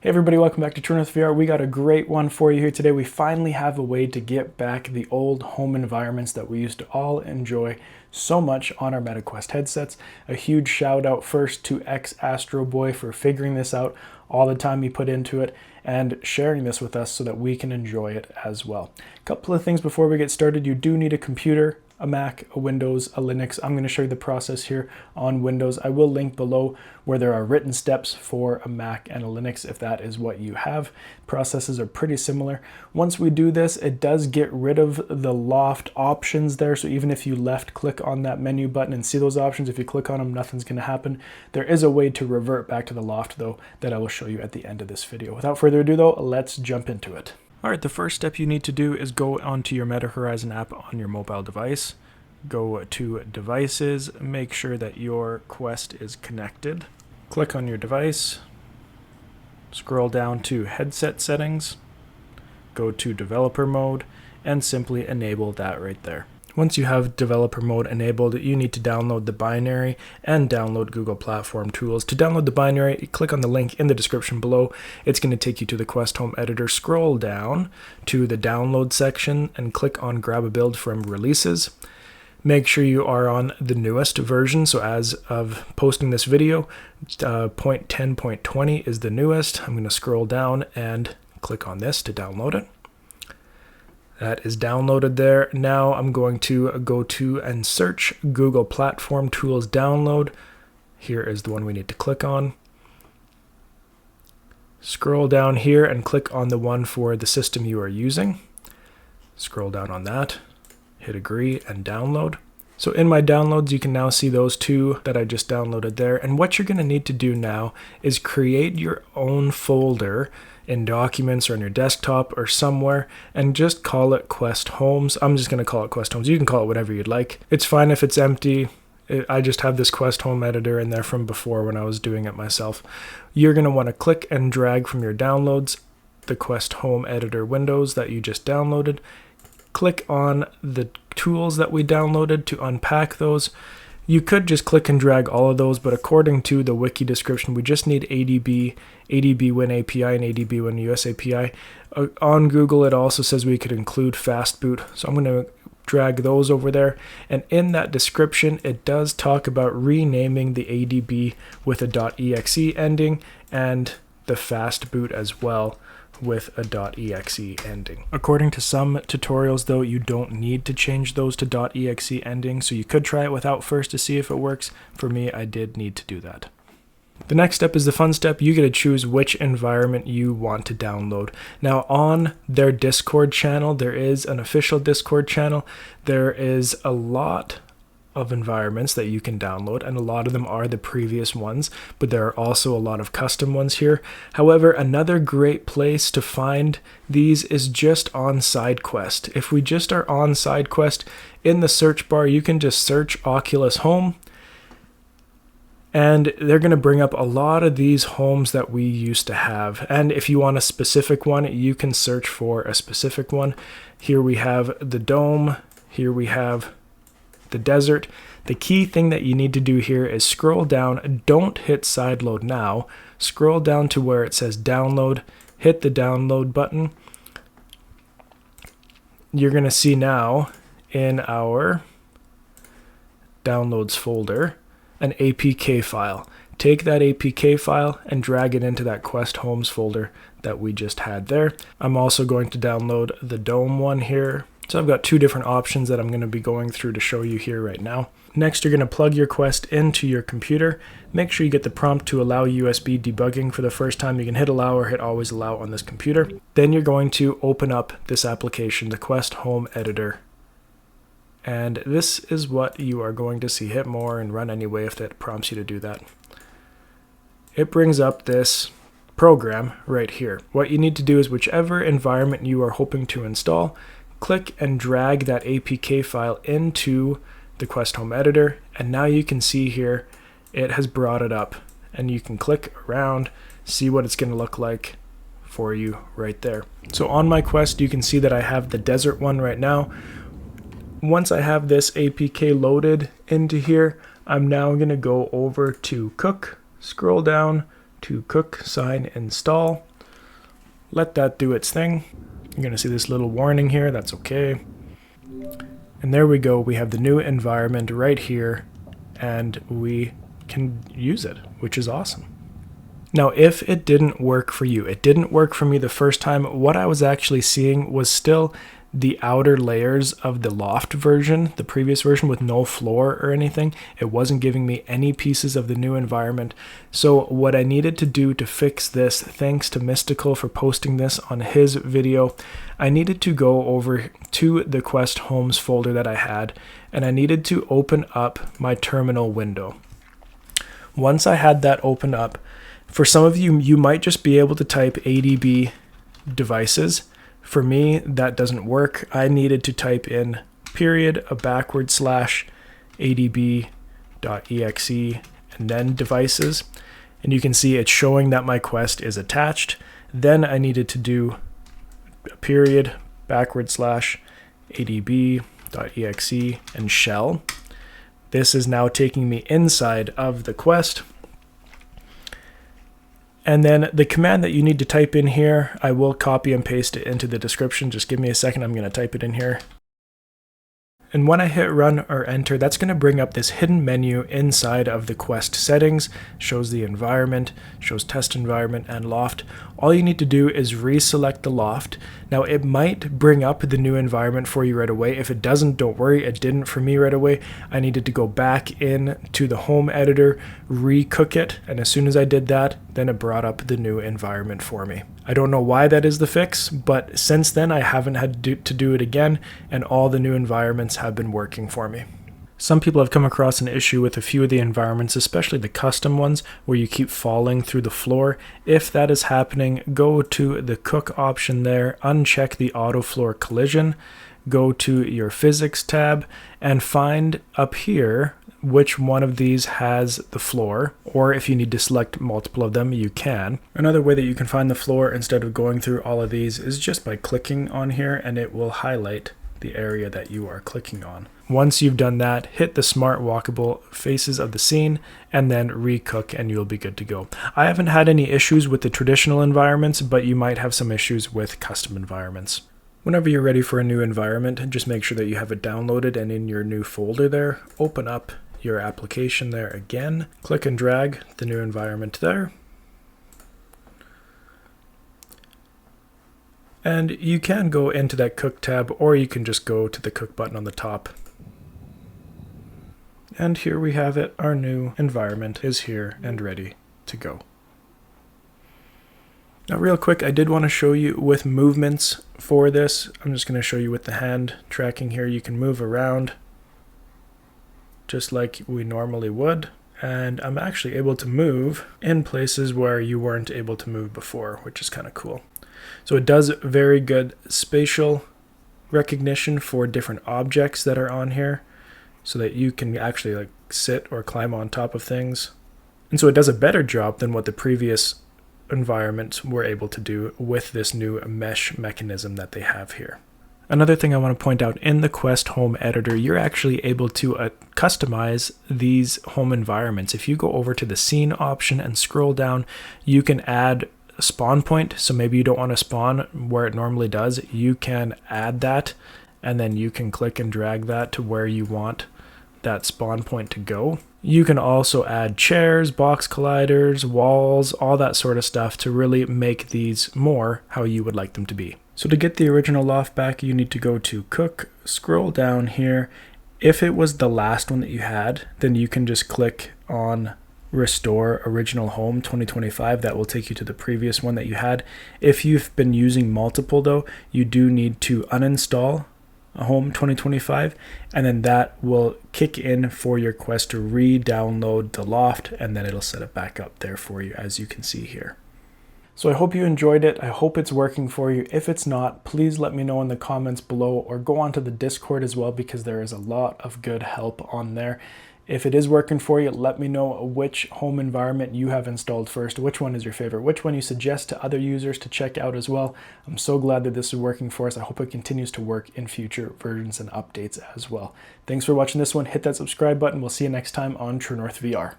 Hey everybody, welcome back to True North VR. We got a great one for you here today. We finally have a way to get back the old home environments that we used to all enjoy so much on our MetaQuest headsets. A huge shout out first to xAstroBoy for figuring this out, all the time he put into it, and sharing this with us so that we can enjoy it as well. A couple of things before we get started. You do need a computer, a Mac, a Windows, a Linux. I'm going to show you the process here on Windows. I will link below where there are written steps for a Mac and a Linux if that is what you have. Processes are pretty similar. Once we do this, it does get rid of the Loft options there. So even if you left click on that menu button and see those options, if you click on them, nothing's going to happen. There is a way to revert back to the Loft though that I will show you at the end of this video. Without further ado though, let's jump into it. Alright, the first step you need to do is go onto your Meta Horizon app on your mobile device. Go to Devices, make sure that your Quest is connected. Click on your device, scroll down to Headset Settings, go to Developer Mode, and simply enable that right there. Once you have developer mode enabled, you need to download the binary and download Google Platform Tools. To download the binary, click on the link in the description below. It's going to take you to the Quest Home Editor. Scroll down to the download section and click on Grab a Build from Releases. Make sure you are on the newest version. So as of posting this video, 0.10.20 is the newest. I'm going to scroll down and click on this to download it. That is downloaded there. Now I'm going to go to and search Google Platform Tools download. Here is the one we need to click on. Scroll down here and click on the one for the system you are using. Scroll down on that, hit agree and download. So in my downloads, you can now see those two that I just downloaded there. And what you're going to need to do now is create your own folder in Documents or on your desktop or somewhere and just call it Quest Homes. I'm just going to call it Quest Homes. You can call it whatever you'd like. It's fine if it's empty. I just have this Quest Home Editor in there from before when I was doing it myself. You're going to want to click and drag from your downloads the Quest Home Editor windows that you just downloaded. Click on the tools that we downloaded to unpack those. You could just click and drag all of those, but according to the wiki description, we just need ADB, ADB Win API, and ADB Win US API. On Google, it also says we could include Fast Boot, so I'm going to drag those over there. And in that description, it does talk about renaming the ADB with a .exe ending and the Fast Boot as well with a .exe ending. According to some tutorials though, you don't need to change those to .exe ending, so you could try it without first to see if it works. For me, I did need to do that. The next step is the fun step. You get to choose which environment you want to download. Now on their Discord channel, there is an official Discord channel. There is a lot of environments that you can download, and a lot of them are the previous ones, but there are also a lot of custom ones here. However, another great place to find these is just on SideQuest. If we just are on SideQuest, in the search bar you can just search Oculus Home, and they're going to bring up a lot of these homes that we used to have. And if you want a specific one, you can search for a specific one. Here we have the dome, here we have the desert. The key thing that you need to do here is scroll down. Don't hit sideload now. Scroll down to where it says download. Hit the download button. You're going to see now in our downloads folder an APK file. Take that APK file and drag it into that Quest Homes folder that we just had there. I'm also going to download the dome one here. So I've got two different options that I'm going to be going through to show you here right now. Next, you're going to plug your Quest into your computer. Make sure you get the prompt to allow USB debugging for the first time. You can hit allow or hit always allow on this computer. Then you're going to open up this application, the Quest Home Editor. And this is what you are going to see. Hit more and run anyway if that prompts you to do that. It brings up this program right here. What you need to do is whichever environment you are hoping to install, click and drag that APK file into the Quest Home Editor, and now you can see here it has brought it up, and you can click around, see what it's going to look like for you right there. So on my Quest, you can see that I have the desert one right now. Once I have this APK loaded into here, I'm now going to go over to Cook, scroll down to Cook Sign Install. Let that do its thing. You're going to see this little warning here. That's okay. And there we go. We have the new environment right here, and we can use it, which is awesome. Now, if it didn't work for you, it didn't work for me the first time, what I was actually seeing was still the outer layers of the Loft version, the previous version with no floor or anything. It wasn't giving me any pieces of the new environment. So what I needed to do to fix this, thanks to Mystical for posting this on his video, I needed to go over to the Quest Homes folder that I had, and I needed to open up my terminal window. Once I had that open up, for some of you, you might just be able to type ADB devices. For me, that doesn't work. I needed to type in period, a /adb.exe, and then devices. And you can see it's showing that my Quest is attached. Then I needed to do a period, /adb.exe, and shell. This is now taking me inside of the Quest. And then the command that you need to type in here, I will copy and paste it into the description. Just give me a second, I'm going to type it in here. And when I hit run or enter, that's going to bring up this hidden menu inside of the Quest settings. Shows the environment, shows test environment and Loft. All you need to do is reselect the Loft. Now it might bring up the new environment for you right away. If it doesn't, don't worry, it didn't for me right away. I needed to go back in to the home editor, recook it, and as soon as I did that, then it brought up the new environment for me. I don't know why that is the fix, but since then I haven't had to do it again, and all the new environments have been working for me. Some people have come across an issue with a few of the environments, especially the custom ones, where you keep falling through the floor. If that is happening, go to the cook option there, uncheck the auto floor collision, go to your physics tab, and find up here which one of these has the floor, or if you need to select multiple of them, you can. Another way that you can find the floor instead of going through all of these is just by clicking on here, and it will highlight the area that you are clicking on. Once you've done that, hit the smart walkable faces of the scene and then recook and you'll be good to go. I haven't had any issues with the traditional environments, but you might have some issues with custom environments. Whenever you're ready for a new environment, just make sure that you have it downloaded, and in your new folder there, open up your application there again, click and drag the new environment there. And you can go into that cook tab, or you can just go to the cook button on the top. And here we have it, our new environment is here and ready to go. Now real quick, I did want to show you with movements for this. I'm just going to show you with the hand tracking here. You can move around just like we normally would. And I'm actually able to move in places where you weren't able to move before, which is kind of cool. So it does very good spatial recognition for different objects that are on here, so that you can actually like sit or climb on top of things. And so it does a better job than what the previous environments were able to do with this new mesh mechanism that they have here. Another thing I want to point out, in the Quest Home Editor, you're actually able to customize these home environments. If you go over to the scene option and scroll down, you can add a spawn point. So maybe you don't want to spawn where it normally does. You can add that, and then you can click and drag that to where you want that spawn point to go. You can also add chairs, box colliders, walls, all that sort of stuff to really make these more how you would like them to be. So to get the original Loft back, you need to go to Cook, scroll down here. If it was the last one that you had, then you can just click on Restore Original Home 2025. That will take you to the previous one that you had. If you've been using multiple though, you do need to uninstall Home 2025, and then that will kick in for your Quest to re-download the Loft, and then it'll set it back up there for you, as you can see here. So I hope you enjoyed it. I hope it's working for you. If it's not, please let me know in the comments below, or go onto the Discord as well, because there is a lot of good help on there. If it is working for you, let me know which home environment you have installed first, which one is your favorite, which one you suggest to other users to check out as well. I'm so glad that this is working for us. I hope it continues to work in future versions and updates as well. Thanks for watching this one. Hit that subscribe button. We'll see you next time on True North VR.